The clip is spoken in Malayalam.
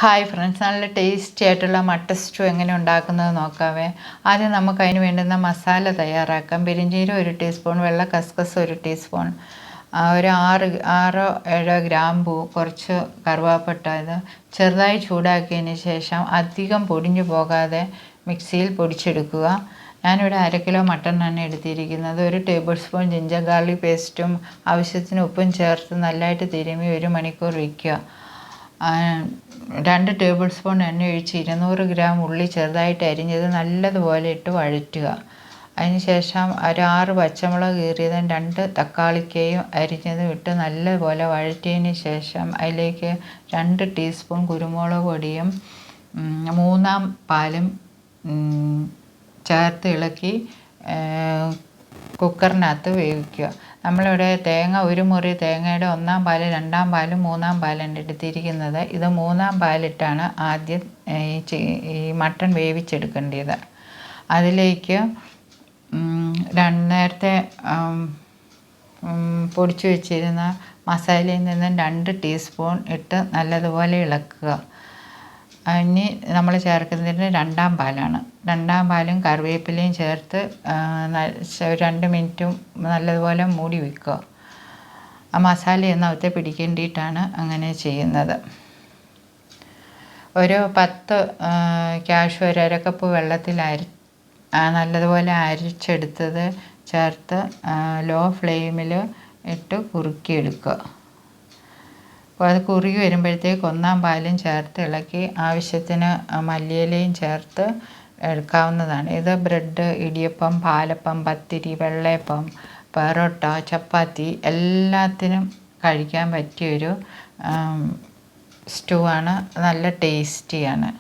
ഹായ് ഫ്രണ്ട്സ്, നല്ല ടേസ്റ്റി ആയിട്ടുള്ള മട്ടൻ സ്റ്റൂ എങ്ങനെ ഉണ്ടാക്കുന്നത് നോക്കാവേ. ആദ്യം നമുക്ക് അതിന് വേണ്ടുന്ന മസാല തയ്യാറാക്കാം. പെരിഞ്ചീരകം 1 ടീസ്പൂൺ, വെള്ള കസ്കസ് 1 ടീസ്പൂൺ, ഒരു 6-7 ഗ്രാമ്പൂ, കുറച്ച് കറുവാപ്പട്ട. ഇത് ചെറുതായി ചൂടാക്കിയതിന് ശേഷം അധികം പൊടിഞ്ഞു പോകാതെ മിക്സിയിൽ പൊടിച്ചെടുക്കുക. ഞാനിവിടെ 1/2 കിലോ മട്ടനാണ് എടുത്തിരിക്കുന്നത്. 1 ടേബിൾ സ്പൂൺ ജിഞ്ചർ ഗാർലിക് പേസ്റ്റും ആവശ്യത്തിന് ഉപ്പും ചേർത്ത് നല്ലതായിട്ട് തിരുമ്മി 1 മണിക്കൂർ വയ്ക്കുക. 2 ടേബിൾ സ്പൂൺ എണ്ണ ഒഴിച്ച് 200 ഗ്രാം ഉള്ളി ചെറുതായിട്ട് അരിഞ്ഞത് നല്ലതുപോലെ ഇട്ട് വഴറ്റുക. അതിനുശേഷം ഒരു 6 പച്ചമുളക് കീറിയതും 2 തക്കാളിക്കയും അരിഞ്ഞതും ഇട്ട് നല്ലതുപോലെ വഴറ്റിയതിന് ശേഷം അതിലേക്ക് 2 ടീസ്പൂൺ കുരുമുളക് പൊടിയും 3-ാം പാലും ചേർത്ത് ഇളക്കി കുക്കറിനകത്ത് വേവിക്കുക. നമ്മളിവിടെ തേങ്ങ 1 മുറി തേങ്ങയുടെ 1-ാം പാല്, 2-ാം പാലും 3-ാം പാലാണ് എടുത്തിരിക്കുന്നത്. ഇത് 3-ാം പാലിട്ടാണ് ആദ്യം ഈ മട്ടൺ വേവിച്ചെടുക്കേണ്ടത്. അതിലേക്ക് നേരത്തെ പൊടിച്ചു വെച്ചിരുന്ന മസാലയിൽ നിന്നും 2 ടീസ്പൂൺ ഇട്ട് നല്ലതുപോലെ ഇളക്കുക. ഇനി നമ്മൾ ചേർക്കുന്നതിന് 2-ാം പാലാണ്. 2-ാം പാലും കറിവേപ്പിലയും ചേർത്ത് 2 മിനിറ്റും നല്ലതുപോലെ മൂടി വയ്ക്കുക. ആ മസാലയൊന്നും അകത്തെ പിടിക്കേണ്ടിയിട്ടാണ് അങ്ങനെ ചെയ്യുന്നത്. ഒരു 10 കാഷ്യൂ, 1/2 കപ്പ് വെള്ളത്തിൽ നല്ലതുപോലെ അരിച്ചെടുത്തത് ചേർത്ത് ലോ ഫ്ലെയിമിൽ ഇട്ട് കുറുക്കിയെടുക്കുക. അപ്പോൾ അത് കുറുകി വരുമ്പോഴത്തേക്ക് 1-ാം പാലും ചേർത്ത് ഇളക്കി ആവശ്യത്തിന് മല്ലിയിലയും ചേർത്ത് എടുക്കാവുന്നതാണ്. ഇത് ബ്രെഡ്, ഇടിയപ്പം, പാലപ്പം, പത്തിരി, വെള്ളയപ്പം, പൊറോട്ട, ചപ്പാത്തി എല്ലാത്തിനും കഴിക്കാൻ പറ്റിയൊരു സ്റ്റൂ ആണ്. നല്ല ടേസ്റ്റിയാണ്.